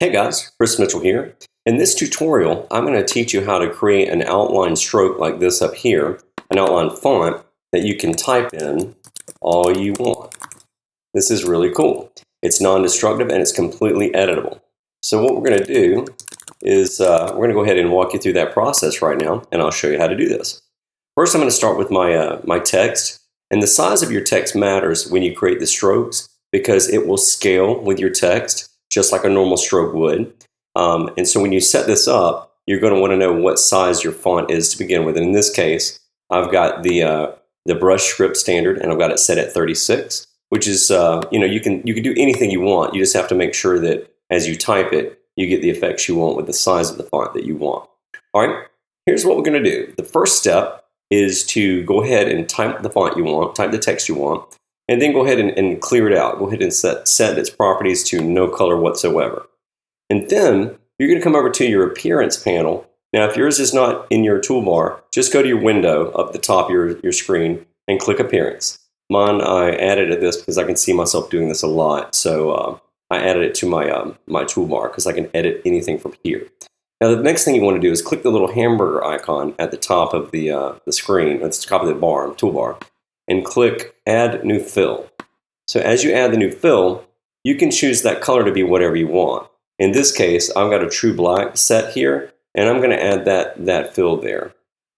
Hey guys, Chris Mitchell here. In this tutorial, I'm going to teach you how to create an outline stroke like this up here, an outline font that you can type in all you want. This is really cool. It's non-destructive and it's completely editable. So what we're going to do is we're going to go ahead and walk you through that process right now, and I'll show you how to do this. First, I'm going to start with my text, and the size of your text matters when you create the strokes because it will scale with your text, just like a normal stroke would. And so when you set this up, you're going to want to know what size your font is to begin with. And in this case, I've got the brush script standard, and I've got it set at 36, which is, you can do anything you want. You just have to make sure that as you type it, you get the effects you want with the size of the font that you want. All right, here's what we're going to do. The first step is to go ahead and type the font you want, type the text you want, and then go ahead and clear it out. Go ahead and set its properties to no color whatsoever. And then you're going to come over to your appearance panel. Now, if yours is not in your toolbar, just go to your window up the top of your screen and click appearance. Mine, I added this because I can see myself doing this a lot. So I added it to my toolbar because I can edit anything from here. Now, the next thing you want to do is click the little hamburger icon at the top of the screen, at the top of the toolbar, and click Add New Fill. So as you add the new fill, you can choose that color to be whatever you want. In this case, I've got a true black set here, and I'm going to add that fill there.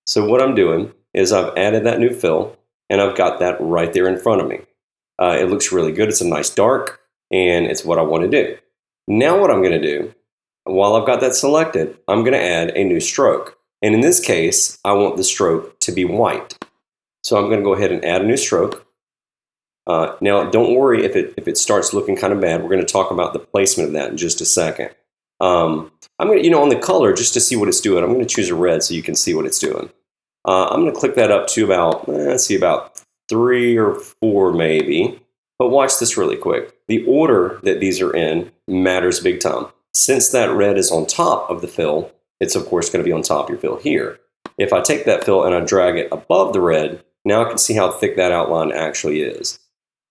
So what I'm doing is I've added that new fill, and I've got that right there in front of me. It looks really good. It's a nice dark, and it's what I want to do. Now what I'm going to do, while I've got that selected, I'm going to add a new stroke. And in this case, I want the stroke to be white. So I'm going to go ahead and add a new stroke. Now, don't worry if it starts looking kind of bad. We're going to talk about the placement of that in just a second. I'm going to, on the color, just to see what it's doing, I'm going to choose a red so you can see what it's doing. I'm going to click that up to about, about 3 or 4 maybe. But watch this really quick. The order that these are in matters big time. Since that red is on top of the fill, it's of course going to be on top of your fill here. If I take that fill and I drag it above the red, now I can see how thick that outline actually is.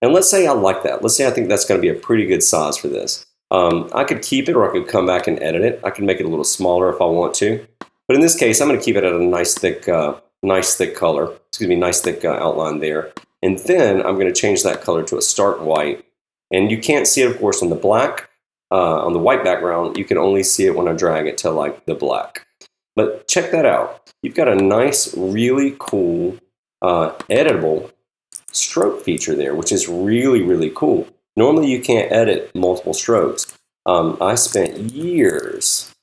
And let's say I like that. Let's say I think that's going to be a pretty good size for this. I could keep it, or I could come back and edit it. I can make it a little smaller if I want to. But in this case, I'm going to keep it at a nice thick color. Nice thick outline there. And then I'm going to change that color to a stark white. And you can't see it, of course, on the black, on the white background. You can only see it when I drag it to like the black. But check that out. You've got a nice, really cool, editable stroke feature there, which is really, really cool. Normally, you can't edit multiple strokes. I spent years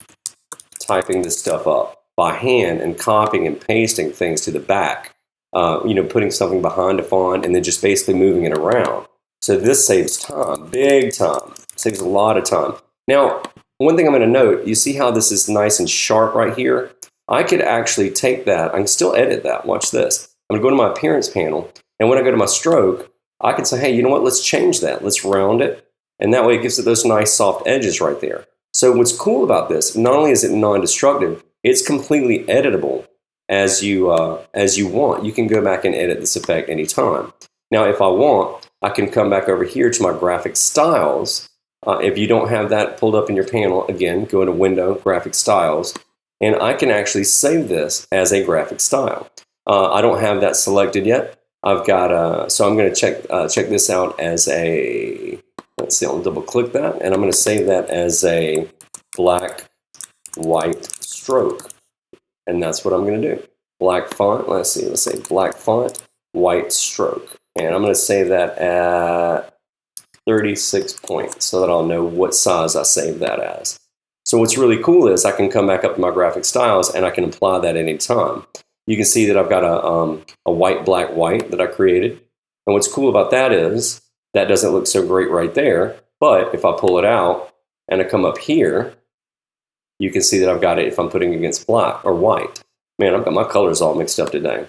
typing this stuff up by hand and copying and pasting things to the back. Putting something behind a font and then just basically moving it around. So this saves time, big time. Saves a lot of time. Now, one thing I'm going to note, you see how this is nice and sharp right here? I could actually take that. I can still edit that. Watch this. I'm going to go to my appearance panel, and when I go to my stroke, I can say, hey, you know what? Let's change that. Let's round it, and that way it gives it those nice soft edges right there. So what's cool about this, not only is it non-destructive, it's completely editable as you want. You can go back and edit this effect anytime. Now, if I want, I can come back over here to my graphic styles. If you don't have that pulled up in your panel, again, go into Window, Graphic Styles, and I can actually save this as a graphic style. I don't have that selected yet. I've got so I'm going to check this out as a. Let's see. I'll double click that, and I'm going to save that as a black white stroke, and that's what I'm going to do. Black font. Let's say black font, white stroke, and I'm going to save that at 36 points so that I'll know what size I saved that as. So what's really cool is I can come back up to my graphic styles and I can apply that any time. You can see that I've got a white, black, white that I created. And what's cool about that is that doesn't look so great right there. But if I pull it out and I come up here, you can see that I've got it if I'm putting it against black or white. Man, I've got my colors all mixed up today.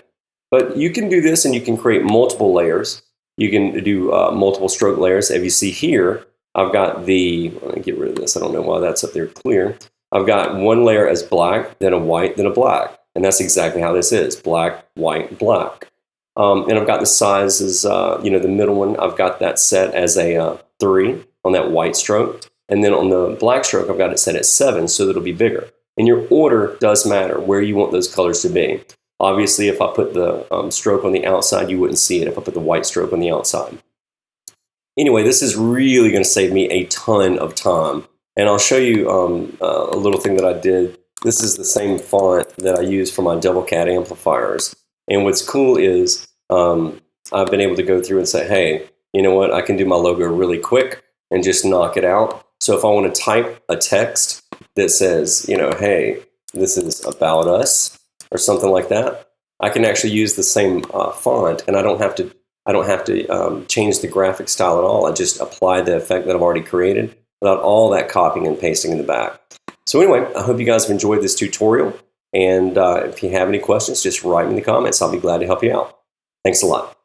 But you can do this and you can create multiple layers. You can do multiple stroke layers. As you see here, I've got let me get rid of this. I don't know why that's up there clear. I've got one layer as black, then a white, then a black. And that's exactly how this is, black, white, black. And I've got the sizes, the middle one, I've got that set as a 3 on that white stroke. And then on the black stroke, I've got it set at 7 so that it'll be bigger. And your order does matter, where you want those colors to be. Obviously, if I put the stroke on the outside, you wouldn't see it if I put the white stroke on the outside. Anyway, this is really going to save me a ton of time. And I'll show you a little thing that I did. This is the same font that I use for my double cat amplifiers. And what's cool is I've been able to go through and say, hey, you know what? I can do my logo really quick and just knock it out. So if I want to type a text that says, you know, hey, this is about us or something like that, I can actually use the same font, and I don't have to change the graphic style at all. I just apply the effect that I've already created without all that copying and pasting in the back. So anyway, I hope you guys have enjoyed this tutorial. And if you have any questions, just write me in the comments. I'll be glad to help you out. Thanks a lot.